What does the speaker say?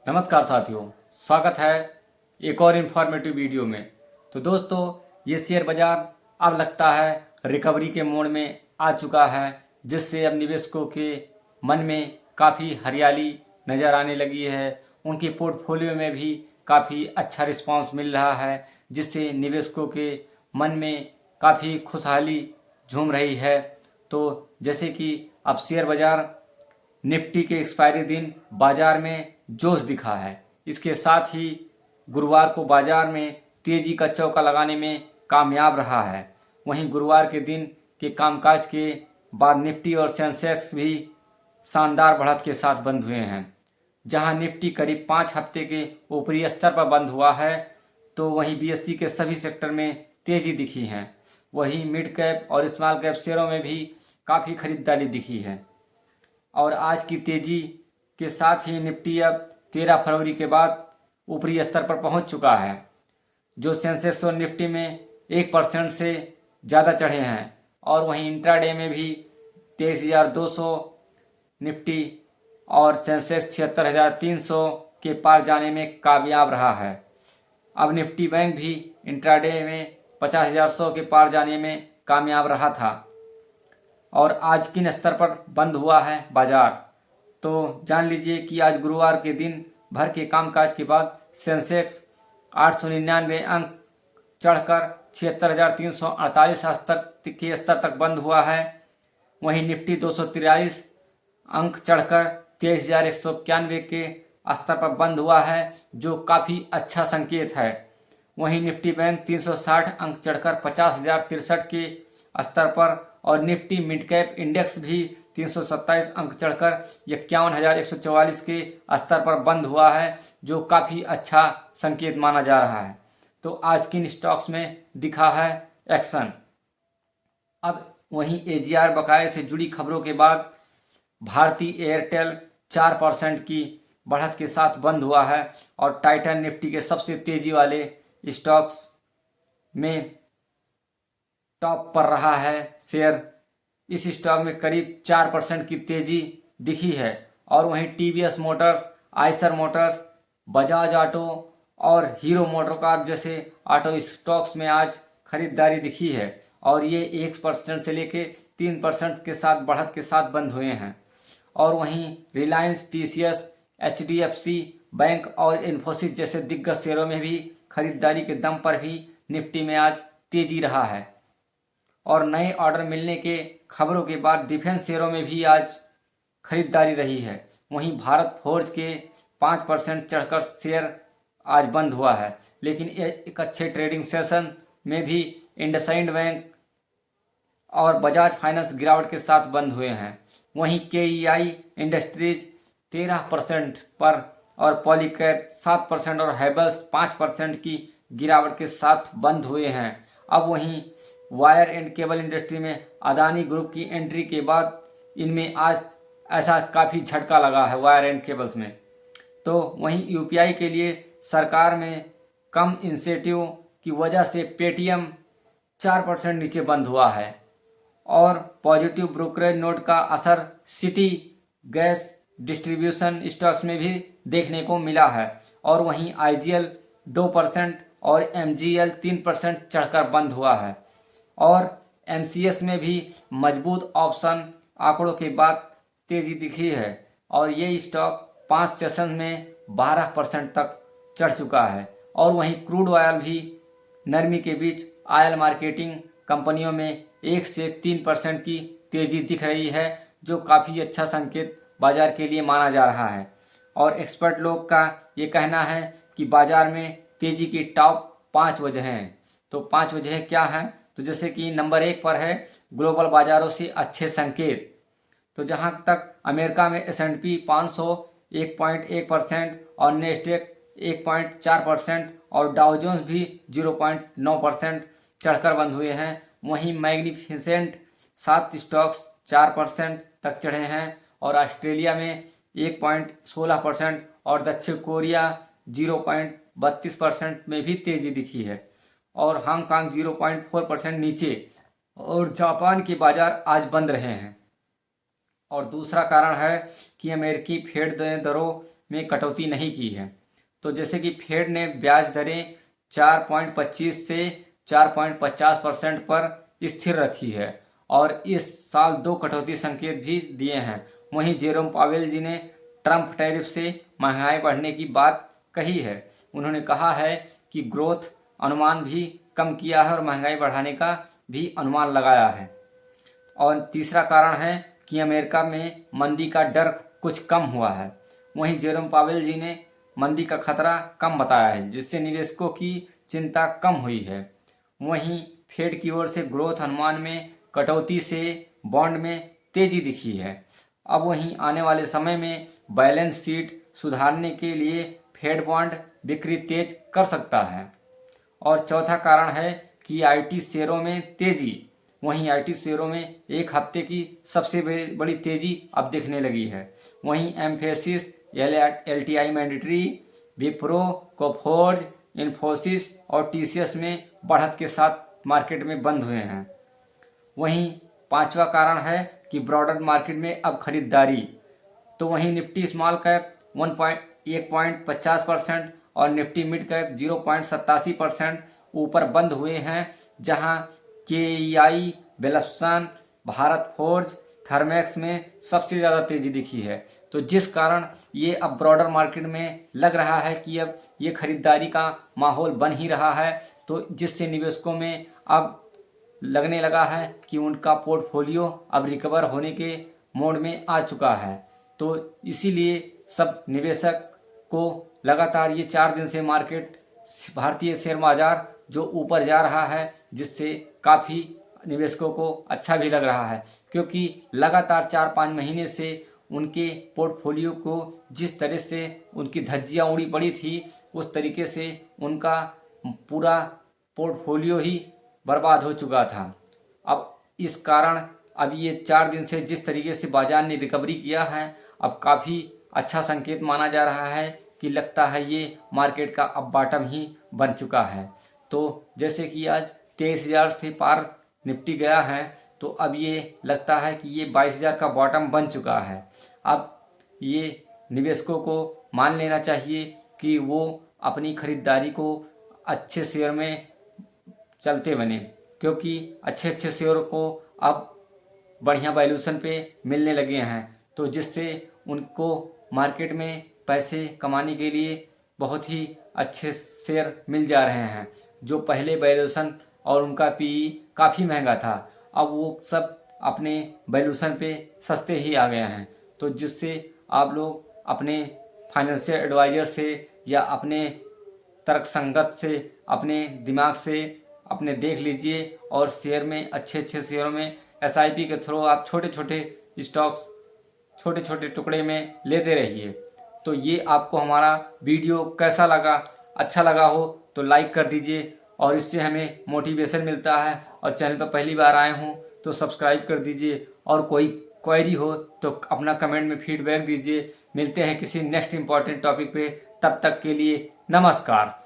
नमस्कार साथियों, स्वागत है एक और इन्फॉर्मेटिव वीडियो में। तो दोस्तों, ये शेयर बाज़ार अब लगता है रिकवरी के मोड में आ चुका है, जिससे अब निवेशकों के मन में काफ़ी हरियाली नज़र आने लगी है। उनके पोर्टफोलियो में भी काफ़ी अच्छा रिस्पांस मिल रहा है, जिससे निवेशकों के मन में काफ़ी खुशहाली झूम रही है। तो जैसे कि अब शेयर बाज़ार निफ्टी के एक्सपायरी दिन बाजार में जोश दिखा है। इसके साथ ही गुरुवार को बाजार में तेजी का चौका लगाने में कामयाब रहा है। वहीं गुरुवार के दिन के कामकाज के बाद निफ्टी और सेंसेक्स भी शानदार बढ़त के साथ बंद हुए हैं। जहां निफ्टी करीब 5 हफ्ते के ऊपरी स्तर पर बंद हुआ है, तो वहीं बीएसई के सभी सेक्टर में तेजी दिखी है। वहीं मिड कैप और स्मॉल कैप शेयरों में भी काफ़ी खरीदारी दिखी है। और आज की तेजी के साथ ही निफ्टी अब 13 फरवरी के बाद ऊपरी स्तर पर पहुंच चुका है। जो सेंसेक्स और निफ्टी में 1% से ज़्यादा चढ़े हैं। और वहीं इंट्राडे में भी 23,200 निफ्टी और सेंसेक्स 76,300 के पार जाने में कामयाब रहा है। अब निफ्टी बैंक भी इंट्राडे में 50,100 के पार जाने में कामयाब रहा था। और आज किन स्तर पर बंद हुआ है बाजार, तो जान लीजिए कि आज गुरुवार के दिन भर के कामकाज के बाद सेंसेक्स 899 अंक चढ़कर 76,348 स्तर तक बंद हुआ है। वहीं निफ्टी 243 अंक चढ़कर 23,191 के स्तर पर बंद हुआ है, जो काफ़ी अच्छा संकेत है। वहीं निफ्टी बैंक 360 अंक चढ़कर 50,063 के स्तर पर और निफ्टी मिड कैप इंडेक्स भी 327 अंक चढ़कर 51,144 के स्तर पर बंद हुआ है, जो काफ़ी अच्छा संकेत माना जा रहा है। तो आज किन स्टॉक्स में दिखा है एक्शन। अब वहीं एजीआर बकाये से जुड़ी खबरों के बाद भारती एयरटेल 4% की बढ़त के साथ बंद हुआ है और टाइटन निफ्टी के सबसे तेजी वाले स्टॉक्स में टॉप पर रहा है शेयर। इस स्टॉक में करीब 4% की तेजी दिखी है। और वहीं TVS Motors, Eicher Motors, Bajaj auto और हीरो मोटरकार जैसे ऑटो स्टॉक्स में आज खरीदारी दिखी है और ये 1% से लेके 3% के साथ बढ़त के साथ बंद हुए हैं। और वहीं रिलायंस, टीसीएस, एचडीएफसी बैंक और इन्फोसिस जैसे दिग्गज शेयरों में भी खरीदारी के दम पर भी निफ्टी में आज तेजी रहा है। और नए ऑर्डर मिलने के खबरों के बाद डिफेंस शेयरों में भी आज खरीदारी रही है। वहीं भारत फोर्ज के 5% चढ़कर शेयर आज बंद हुआ है, लेकिन एक अच्छे ट्रेडिंग सेशन में भी इंडसइंड बैंक और बजाज फाइनेंस गिरावट के साथ बंद हुए हैं। वहीं केईआई इंडस्ट्रीज 13% पर और पॉलीकैब 7% और हैवेल्स 5% की गिरावट के साथ बंद हुए हैं। अब वहीं वायर एंड केबल इंडस्ट्री में अदानी ग्रुप की एंट्री के बाद इनमें आज ऐसा काफ़ी झटका लगा है वायर एंड केबल्स में। तो वहीं यूपीआई के लिए सरकार में कम इंसेंटिव की वजह से पेटीएम 4% नीचे बंद हुआ है। और पॉजिटिव ब्रोकरेज नोट का असर सिटी गैस डिस्ट्रीब्यूशन स्टॉक्स में भी देखने को मिला है। और वहीं आईजीएल 2% और एमजीएल 3% चढ़कर बंद हुआ है। और एमसीएस में भी मजबूत ऑप्शन आंकड़ों के बाद तेजी दिखी है और ये स्टॉक 5 सेशन में 12% तक चढ़ चुका है। और वहीं क्रूड ऑयल भी नरमी के बीच ऑयल मार्केटिंग कंपनियों में 1 से 3% की तेजी दिख रही है, जो काफ़ी अच्छा संकेत बाजार के लिए माना जा रहा है। और एक्सपर्ट लोग का ये कहना है कि बाजार में तेजी की टॉप 5 वजह हैं। तो 5 वजह क्या हैं, तो जैसे कि नंबर 1 पर है ग्लोबल बाजारों से अच्छे संकेत। तो जहां तक अमेरिका में S&P 500 1.1% और नेस्डेक 1.4% और डाउ जोन्स भी 0.9% चढ़कर बंद हुए हैं। वहीं मैग्निफिसेंट 7 स्टॉक्स 4% तक चढ़े हैं और ऑस्ट्रेलिया में 1.16% और दक्षिण कोरिया 0.32% में भी तेजी दिखी है और हांगकांग 0.4% नीचे। और जापान के बाजार आज बंद रहे हैं। और दूसरा कारण है कि अमेरिकी फेड दरों में कटौती नहीं की है। तो जैसे कि फेड ने ब्याज दरें 4.25 से 4.50% पर स्थिर रखी है और इस साल 2 कटौती संकेत भी दिए हैं। वहीं जेरोम पावेल जी ने ट्रंप टैरिफ से महंगाई बढ़ने की बात कही है। उन्होंने कहा है कि ग्रोथ अनुमान भी कम किया है और महंगाई बढ़ाने का भी अनुमान लगाया है। और तीसरा कारण है कि अमेरिका में मंदी का डर कुछ कम हुआ है। वहीं जेरोम पावेल जी ने मंदी का खतरा कम बताया है, जिससे निवेशकों की चिंता कम हुई है। वहीं फेड की ओर से ग्रोथ अनुमान में कटौती से बॉन्ड में तेजी दिखी है। अब वहीं आने वाले समय में बैलेंस शीट सुधारने के लिए फेड बॉन्ड बिक्री तेज कर सकता है। और चौथा कारण है कि आईटी शेयरों में तेजी। वहीं आईटी शेयरों में एक हफ्ते की सबसे बड़ी तेजी अब दिखने लगी है। वहीं emphasis, LTI mandatory, Wipro, Coforge, Infosys और टीसीएस में बढ़त के साथ मार्केट में बंद हुए हैं। वहीं पांचवा कारण है कि ब्रॉडर मार्केट में अब खरीदारी। तो वहीं निफ्टी स्मॉल कैप 1.50% और निफ्टी मिड कैप 0.87% ऊपर बंद हुए हैं, जहां केईआई, बेलस्पान, भारत फोर्ज, थर्मेक्स में सबसे ज़्यादा तेजी दिखी है। तो जिस कारण ये अब ब्रॉडर मार्केट में लग रहा है कि अब ये खरीदारी का माहौल बन ही रहा है, तो जिससे निवेशकों में अब लगने लगा है कि उनका पोर्टफोलियो अब रिकवर होने के मोड में आ चुका है। तो इसीलिए सब निवेशक को लगातार ये 4 दिन से मार्केट, भारतीय शेयर बाजार जो ऊपर जा रहा है, जिससे काफ़ी निवेशकों को अच्छा भी लग रहा है, क्योंकि लगातार 4-5 महीने से उनके पोर्टफोलियो को जिस तरह से उनकी धज्जियाँ उड़ी पड़ी थी, उस तरीके से उनका पूरा पोर्टफोलियो ही बर्बाद हो चुका था। अब इस कारण अब ये 4 दिन से जिस तरीके से बाजार ने रिकवरी किया है, अब काफ़ी अच्छा संकेत माना जा रहा है कि लगता है ये मार्केट का अब बॉटम ही बन चुका है। तो जैसे कि आज 23,000 से पार निफ्टी गया है, तो अब ये लगता है कि ये 22,000 का बॉटम बन चुका है। अब ये निवेशकों को मान लेना चाहिए कि वो अपनी खरीदारी को अच्छे शेयर में चलते बने, क्योंकि अच्छे अच्छे शेयर को अब बढ़िया वैल्यूएशन पे मिलने लगे हैं, तो जिससे उनको मार्केट में पैसे कमाने के लिए बहुत ही अच्छे शेयर मिल जा रहे हैं। जो पहले वैल्यूएशन और उनका पीई काफ़ी महंगा था, अब वो सब अपने वैल्यूएशन पे सस्ते ही आ गए हैं। तो जिससे आप लोग अपने फाइनेंशियल एडवाइज़र से या अपने तर्कसंगत से, अपने दिमाग से अपने देख लीजिए और शेयर में अच्छे अच्छे शेयरों में एसआईपी के थ्रू आप छोटे छोटे स्टॉक्स छोटे छोटे टुकड़े में लेते रहिए। तो ये आपको हमारा वीडियो कैसा लगा? अच्छा लगा हो तो लाइक कर दीजिए और इससे हमें मोटिवेशन मिलता है। और चैनल पर पहली बार आए हों तो सब्सक्राइब कर दीजिए और कोई क्वेरी हो तो अपना कमेंट में फीडबैक दीजिए। मिलते हैं किसी नेक्स्ट इम्पॉर्टेंट टॉपिक पे, तब तक के लिए नमस्कार।